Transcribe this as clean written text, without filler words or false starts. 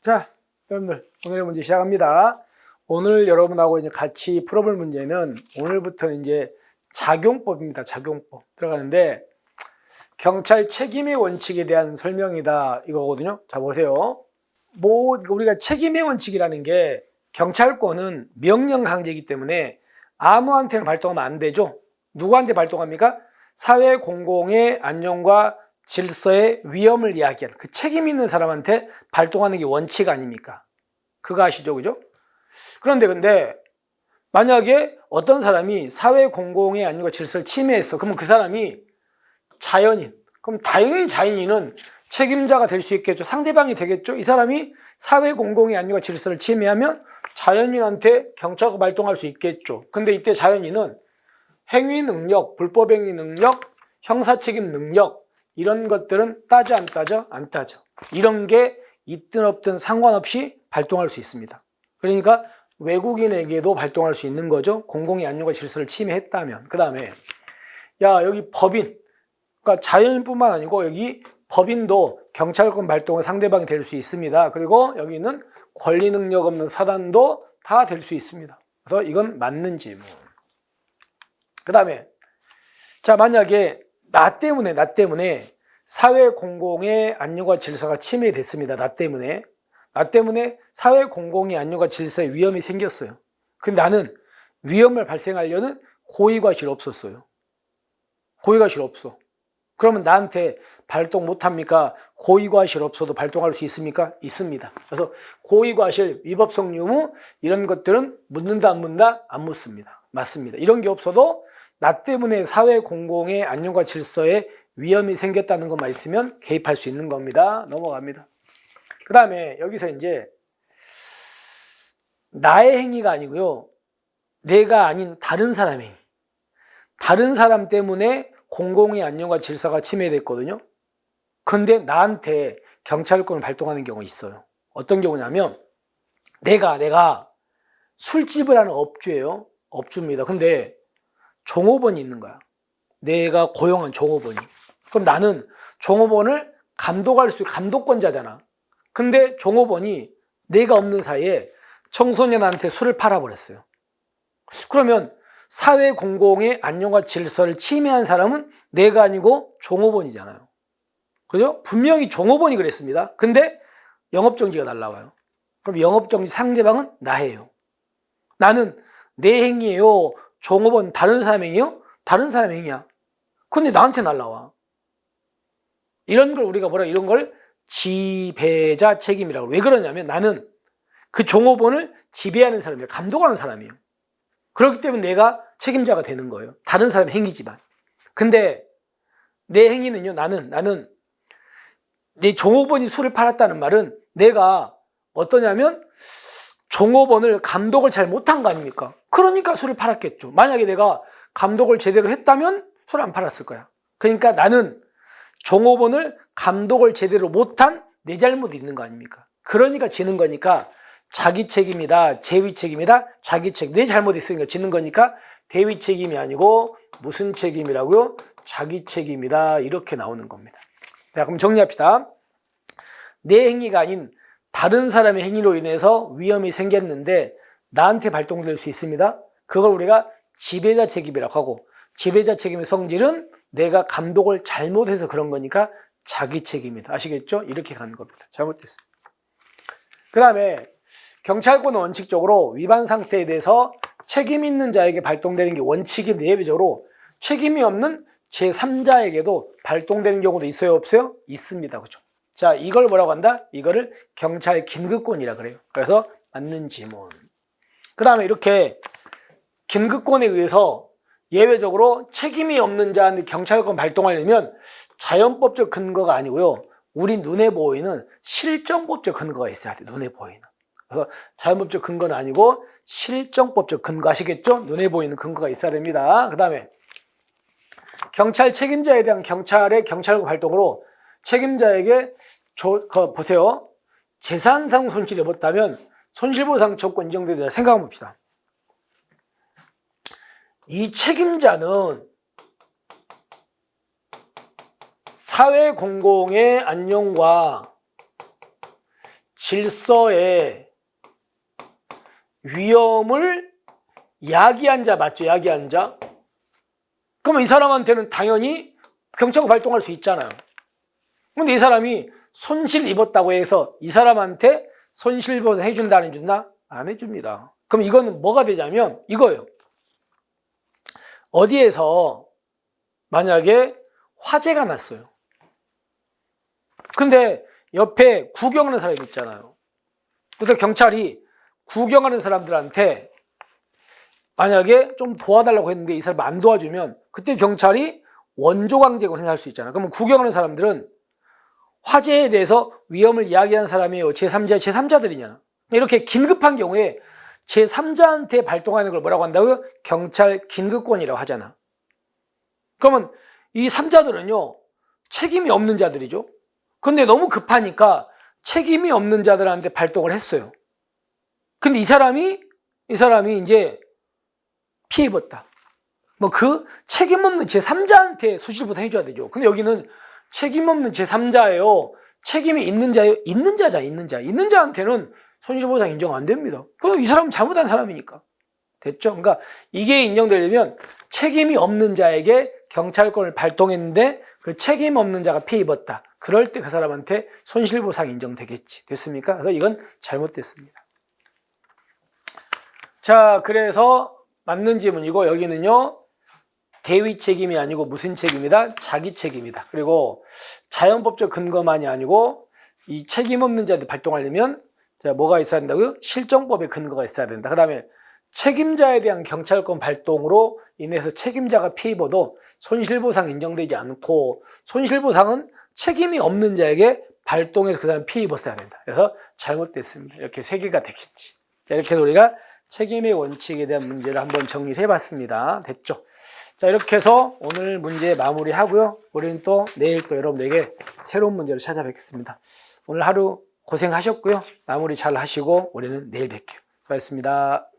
자, 여러분들 오늘의 문제 시작합니다. 오늘 여러분하고 이제 같이 풀어볼 문제는 오늘부터는 이제 작용법입니다. 작용법 들어가는데 경찰 책임의 원칙에 대한 설명이다 이거거든요. 자 보세요. 우리가 책임의 원칙이라는 게 경찰권은 명령 강제이기 때문에 아무한테나 발동하면 안 되죠. 누구한테 발동합니까? 사회 공공의 안녕과 질서의 위험을 이야기하는 그 책임 있는 사람한테 발동하는 게 원칙 아닙니까? 그거 아시죠? 그죠? 근데 만약에 어떤 사람이 사회 공공의 안녕과 질서를 침해했어. 그러면 그 사람이 자연인. 그럼 당연히 자연인은 책임자가 될 수 있겠죠. 상대방이 되겠죠. 이 사람이 사회 공공의 안녕과 질서를 침해하면 자연인한테 경찰과 발동할 수 있겠죠. 근데 이때 자연인은 행위 능력, 불법 행위 능력, 형사 책임 능력 이런 것들은 따져 안 따져? 안 따져. 이런 게 있든 없든 상관없이 발동할 수 있습니다. 그러니까 외국인에게도 발동할 수 있는 거죠. 공공의 안녕과 질서를 침해했다면. 그 다음에 야 여기 법인, 그러니까 자연인뿐만 아니고 여기 법인도 경찰권 발동은 상대방이 될 수 있습니다. 그리고 여기는 권리 능력 없는 사단도 다 될 수 있습니다. 그래서 이건 맞는 질문. 그 다음에 자 만약에 나 때문에 사회 공공의 안녕과 질서가 침해됐습니다. 나 때문에 사회 공공의 안녕과 질서에 위험이 생겼어요. 근데 나는 위험을 발생하려는 고의과실이 없었어요. 고의과실 없어. 그러면 나한테 발동 못합니까? 고의과실 없어도 발동할 수 있습니까? 있습니다. 그래서 고의과실, 위법성 유무 이런 것들은 묻는다 안 묻는다? 안 묻습니다. 맞습니다. 이런 게 없어도 나 때문에 사회 공공의 안녕과 질서에 위험이 생겼다는 것만 있으면 개입할 수 있는 겁니다. 넘어갑니다. 그 다음에 여기서 이제 나의 행위가 아니고요. 내가 아닌 다른 사람의 행위. 다른 사람 때문에 공공의 안녕과 질서가 침해됐거든요. 근데 나한테 경찰권을 발동하는 경우가 있어요. 어떤 경우냐면 내가 술집을 하는 업주예요. 업주입니다. 근데 종업원이 있는 거야. 내가 고용한 종업원이. 그럼 나는 종업원을 감독할 수 있는 감독권자잖아. 근데 종업원이 내가 없는 사이에 청소년한테 술을 팔아버렸어요. 그러면 사회 공공의 안녕과 질서를 침해한 사람은 내가 아니고 종업원이잖아요. 그죠? 분명히 종업원이 그랬습니다. 근데 영업정지가 날라와요. 그럼 영업정지 상대방은 나예요. 나는 내 행위예요. 종업원 다른 사람 행위요? 다른 사람 행위야. 근데 나한테 날라와. 이런 걸 우리가 이런 걸 지배자 책임이라고. 왜 그러냐면 나는 그 종업원을 지배하는 사람이에요. 감독하는 사람이에요. 그렇기 때문에 내가 책임자가 되는 거예요. 다른 사람의 행위지만. 근데 내 행위는요. 나는 내 종업원이 술을 팔았다는 말은 내가 어떠냐면 종업원을 감독을 잘 못한 거 아닙니까? 그러니까 술을 팔았겠죠. 만약에 내가 감독을 제대로 했다면 술 안 팔았을 거야. 그러니까 나는 종업원을 감독을 제대로 못한 내 잘못이 있는 거 아닙니까? 그러니까 지는 거니까 자기 책임이다, 제위 책임이다, 자기 책임. 내 잘못이 있으니까 지는 거니까 대위 책임이 아니고 무슨 책임이라고요? 자기 책임이다. 이렇게 나오는 겁니다. 자, 그럼 정리합시다. 내 행위가 아닌 다른 사람의 행위로 인해서 위험이 생겼는데 나한테 발동될 수 있습니다. 그걸 우리가 지배자 책임이라고 하고 지배자 책임의 성질은 내가 감독을 잘못해서 그런 거니까 자기 책임이다. 아시겠죠? 이렇게 가는 겁니다. 잘못됐습니다. 그 다음에 경찰권은 원칙적으로 위반 상태에 대해서 책임 있는 자에게 발동되는 게 원칙인데 예외적으로 책임이 없는 제3자에게도 발동되는 경우도 있어요? 없어요? 있습니다. 그죠? 자, 이걸 뭐라고 한다? 이거를 경찰 긴급권이라 그래요. 그래서 맞는 지문. 그 다음에 이렇게 긴급권에 의해서 예외적으로 책임이 없는 자한테 경찰권 발동하려면 자연법적 근거가 아니고요. 우리 눈에 보이는 실정법적 근거가 있어야 돼요. 눈에 보이는. 그래서 자연법적 근거는 아니고 실정법적 근거 아시겠죠? 눈에 보이는 근거가 있어야 됩니다. 그 다음에 경찰 책임자에 대한 경찰의 경찰권 발동으로 책임자에게 보세요. 재산상 손실이 없다면 손실보상 조건 인정되리라 생각해 봅시다. 이 책임자는 사회 공공의 안녕과 질서의 위험을 야기한 자 맞죠? 야기한 자. 그러면 이 사람한테는 당연히 경찰권 발동할 수 있잖아요. 근데 이 사람이 손실 입었다고 해서 이 사람한테 손실보상 해준다 안 해준다? 안 해줍니다. 그럼 이거는 뭐가 되냐면 이거예요. 어디에서 만약에 화재가 났어요. 근데 옆에 구경하는 사람이 있잖아요. 그래서 경찰이 구경하는 사람들한테 만약에 좀 도와달라고 했는데 이 사람이 안 도와주면 그때 경찰이 원조강제고 행사할 수 있잖아요. 그러면 구경하는 사람들은 화재에 대해서 위험을 이야기하는 사람이에요. 제3자, 제3자들이냐. 이렇게 긴급한 경우에 제3자한테 발동하는 걸 뭐라고 한다고요? 경찰 긴급권이라고 하잖아. 그러면 이 3자들은요, 책임이 없는 자들이죠. 근데 너무 급하니까 책임이 없는 자들한테 발동을 했어요. 근데 이 사람이 이제 피해 입었다. 뭐 그 책임 없는 제3자한테 손실보상 해줘야 되죠. 근데 여기는 책임 없는 제3자예요. 책임이 있는 자예요. 있는 자한테는 손실보상 인정 안 됩니다. 그럼 이 사람은 잘못한 사람이니까. 됐죠? 그러니까 이게 인정되려면 책임이 없는 자에게 경찰권을 발동했는데 그 책임 없는 자가 피해 입었다. 그럴 때 그 사람한테 손실보상 인정되겠지. 됐습니까? 그래서 이건 잘못됐습니다. 자, 그래서 맞는 지문이고 여기는요. 대위 책임이 아니고 무슨 책임이다? 자기 책임이다. 그리고 자연법적 근거만이 아니고 이 책임 없는 자한테 발동하려면 자, 뭐가 있어야 된다고요? 실정법의 근거가 있어야 된다. 그 다음에 책임자에 대한 경찰권 발동으로 인해서 책임자가 피해 입어도 손실보상 인정되지 않고 손실보상은 책임이 없는 자에게 발동해서 그 다음에 피해 입었어야 된다. 그래서 잘못됐습니다. 이렇게 세 개가 되겠지. 자, 이렇게 해서 우리가 책임의 원칙에 대한 문제를 한번 정리를 해봤습니다. 됐죠? 자, 이렇게 해서 오늘 문제 마무리하고요. 우리는 또 내일 또 여러분에게 새로운 문제를 찾아뵙겠습니다. 오늘 하루 고생하셨고요. 마무리 잘 하시고 우리는 내일 뵐게요. 수고하셨습니다.